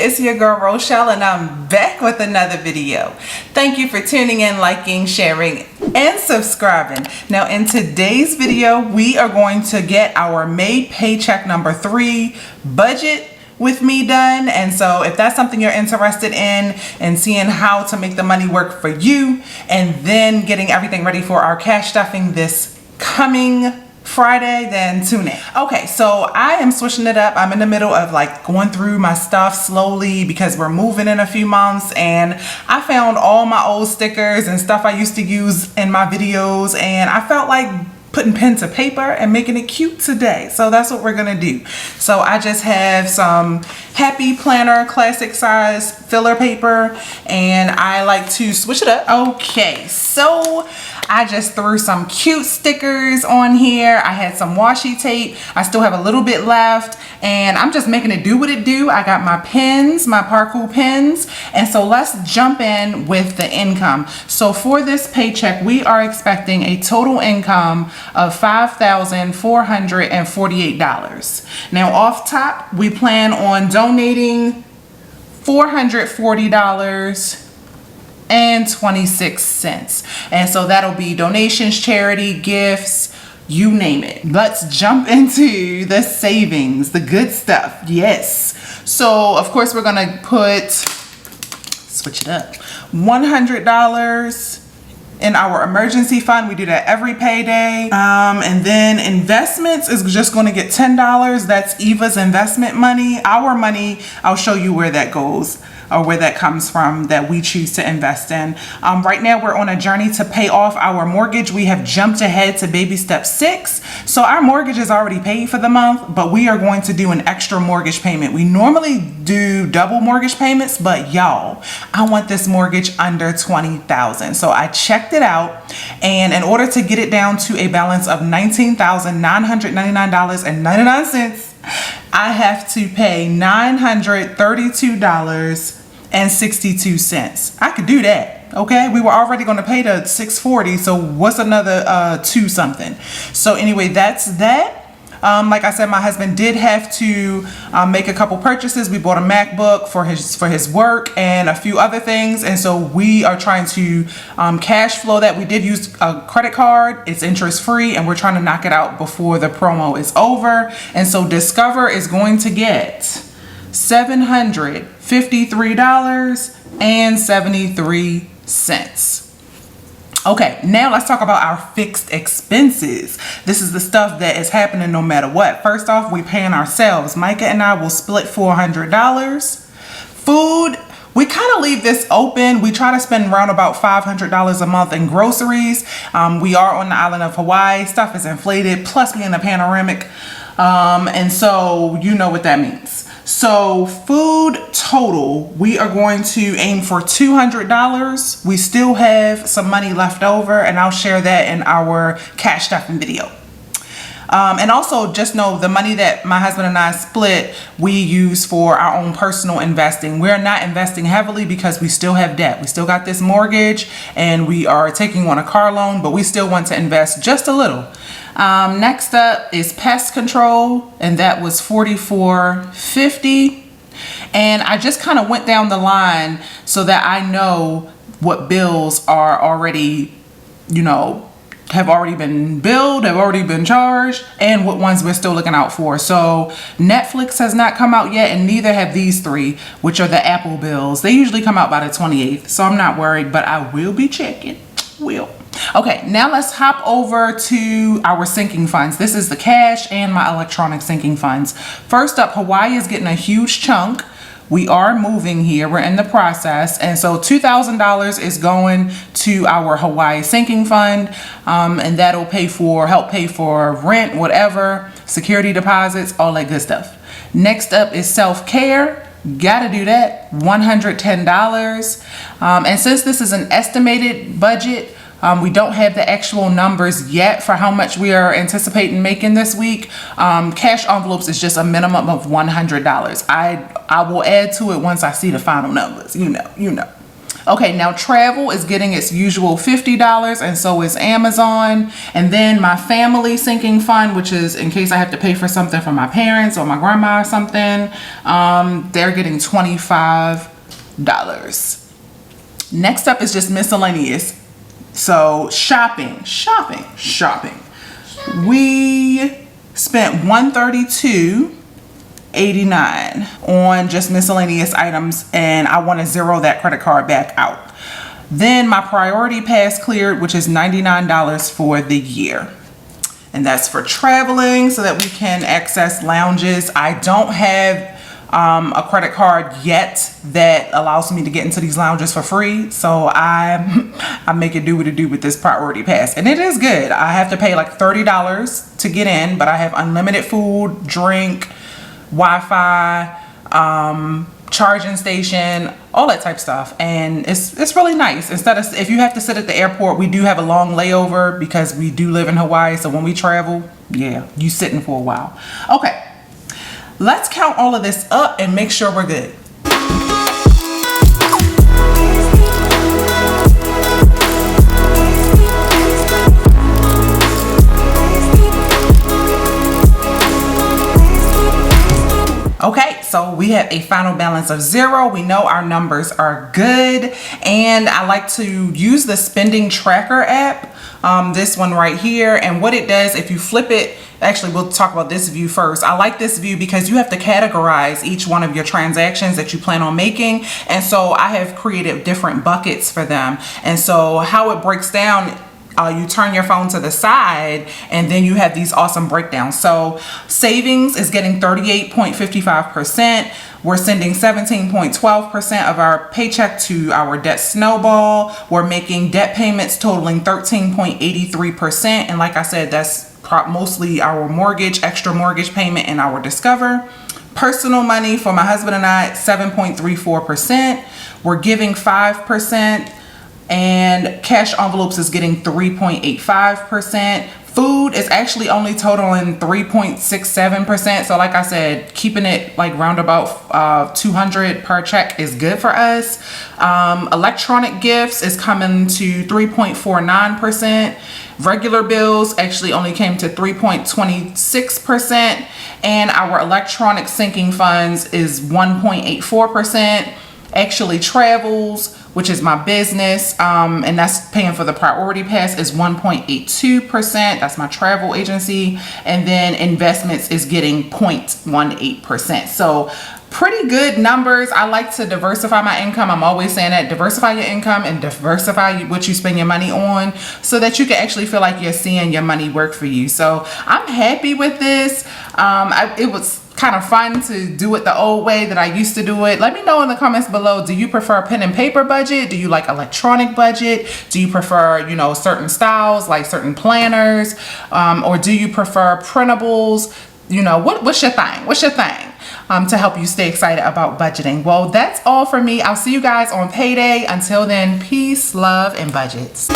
it's your girl Rochelle and I'm back with another video. Thank you for tuning in, liking, sharing, and subscribing. Now in today's video, we are going to get our May paycheck number 3 budget with me done. And so if that's something you're interested in and seeing how to make the money work for you, and then getting everything ready for our cash stuffing this coming Friday, then tune in. Okay, so I am switching it up. I'm in the middle of like going through my stuff slowly because we're moving in a few months, and I found all my old stickers and stuff I used to use in my videos, and I felt like putting pen to paper and making it cute today. So that's what we're gonna do. So I just have some Happy Planner classic size filler paper, and I like to switch it up. Okay, so I just threw some cute stickers on here. I had some washi tape. I still have a little bit left, and I'm just making it do what it do. I got my pens, my Parkour pens, and so let's jump in with the income. So for this paycheck, we are expecting a total income of $5,448. Now off top, we plan on donating $440 and 26 cents, and so that'll be donations, charity, gifts, you name it. Let's jump into the savings, the good stuff. Yes, so of course we're gonna switch it up, $100 in our emergency fund. We do that every payday. And then investments is just going to get $10. That's Eva's investment money. Our money, I'll show you where that goes, or where that comes from, that we choose to invest in. Right now we're on a journey to pay off our mortgage. We have jumped ahead to baby step 6. So our mortgage is already paid for the month, but we are going to do an extra mortgage payment. We normally do double mortgage payments, but y'all, I want this mortgage under $20,000. So I checked it out, and in order to get it down to a balance of $19,999.99, I have to pay $932.62. I could do that. Okay, we were already going to pay the $640, so what's another 2 something? So anyway, that's that. Like I said, my husband did have to make a couple purchases. We bought a MacBook for his work and a few other things, and so we are trying to cash flow that. We did use a credit card. It's interest free, and we're trying to knock it out before the promo is over. And so Discover is going to get $753.73. Okay, now let's talk about our fixed expenses. This is the stuff that is happening no matter what. First off, we paying ourselves. Micah and I will split $400. Food, we kind of leave this open. We try to spend around about $500 a month in groceries. We are on the island of Hawaii. Stuff is inflated, plus we in a panoramic. And so you know what that means. So food total, we are going to aim for $200. We still have some money left over, and I'll share that in our cash stuffing video. And also just know the money that my husband and I split, we use for our own personal investing. We're not investing heavily because we still have debt. We still got this mortgage, and we are taking on a car loan, but we still want to invest just a little. Next up is pest control, and that was $44.50. And I just kind of went down the line so that I know what bills are already, have already been billed, have already been charged, and what ones we're still looking out for. So Netflix has not come out yet, and neither have these 3, which are the Apple bills. They usually come out by the 28th, so I'm not worried, but I will be checking. Okay, now let's hop over to our sinking funds. This is the cash and my electronic sinking funds. First up, Hawaii is getting a huge chunk. We are moving here. We're in the process. And so $2,000 is going to our Hawaii sinking fund. And that'll help pay for rent, whatever, security deposits, all that good stuff. Next up is self-care. Gotta do that, $110. And since this is an estimated budget, we don't have the actual numbers yet for how much we are anticipating making this week. Cash envelopes is just a minimum of $100. I will add to it once I see the final numbers, you know. Okay, now travel is getting its usual $50, and so is Amazon. And then my family sinking fund, which is in case I have to pay for something for my parents or my grandma or something, they're getting $25. Next up is just miscellaneous. So shopping. We spent $132.89 on just miscellaneous items, and I want to zero that credit card back out. Then my priority pass cleared, which is $99 for the year. And that's for traveling so that we can access lounges. I don't have a credit card yet that allows me to get into these lounges for free, so I make it do what it do with this priority pass, and it is good. I have to pay like $30 to get in, but I have unlimited food, drink, Wi-Fi, charging station, all that type of stuff, and it's really nice. Instead of, if you have to sit at the airport, we do have a long layover because we do live in Hawaii, so when we travel, yeah, you sitting for a while. Okay, let's count all of this up and make sure we're good. Okay, so we have a final balance of 0. We know our numbers are good, and I like to use the spending tracker app, this one right here. And what it does, if you flip it, actually we'll talk about this view first. I like this view because you have to categorize each one of your transactions that you plan on making, and so I have created different buckets for them. And so how it breaks down, you turn your phone to the side and then you have these awesome breakdowns. So savings is getting 38.55%. We're sending 17.12% of our paycheck to our debt snowball. We're making debt payments totaling 13.83%. And like I said, that's mostly our mortgage, extra mortgage payment, and our Discover. Personal money for my husband and I, 7.34%. We're giving 5%. And cash envelopes is getting 3.85%. Food is actually only totaling 3.67%. So like I said, keeping it like roundabout 200 per check is good for us. Electronic gifts is coming to 3.49%. Regular bills actually only came to 3.26%. And our electronic sinking funds is 1.84%. Actually travels, which is my business, and that's paying for the priority pass, is 1.82%. That's my travel agency. And then investments is getting 0.18%. So pretty good numbers. I like to diversify my income. I'm always saying that, diversify your income and diversify what you spend your money on so that you can actually feel like you're seeing your money work for you. So I'm happy with this. It was kind of fun to do it the old way that I used to do it. Let me know in the comments below, do you prefer pen and paper budget? Do you like electronic budget? Do you prefer, you know, certain styles like certain planners? Or do you prefer printables? You know, what's your thing? What's your thing? To help you stay excited about budgeting. Well, that's all for me. I'll see you guys on payday. Until then, peace, love, and budgets.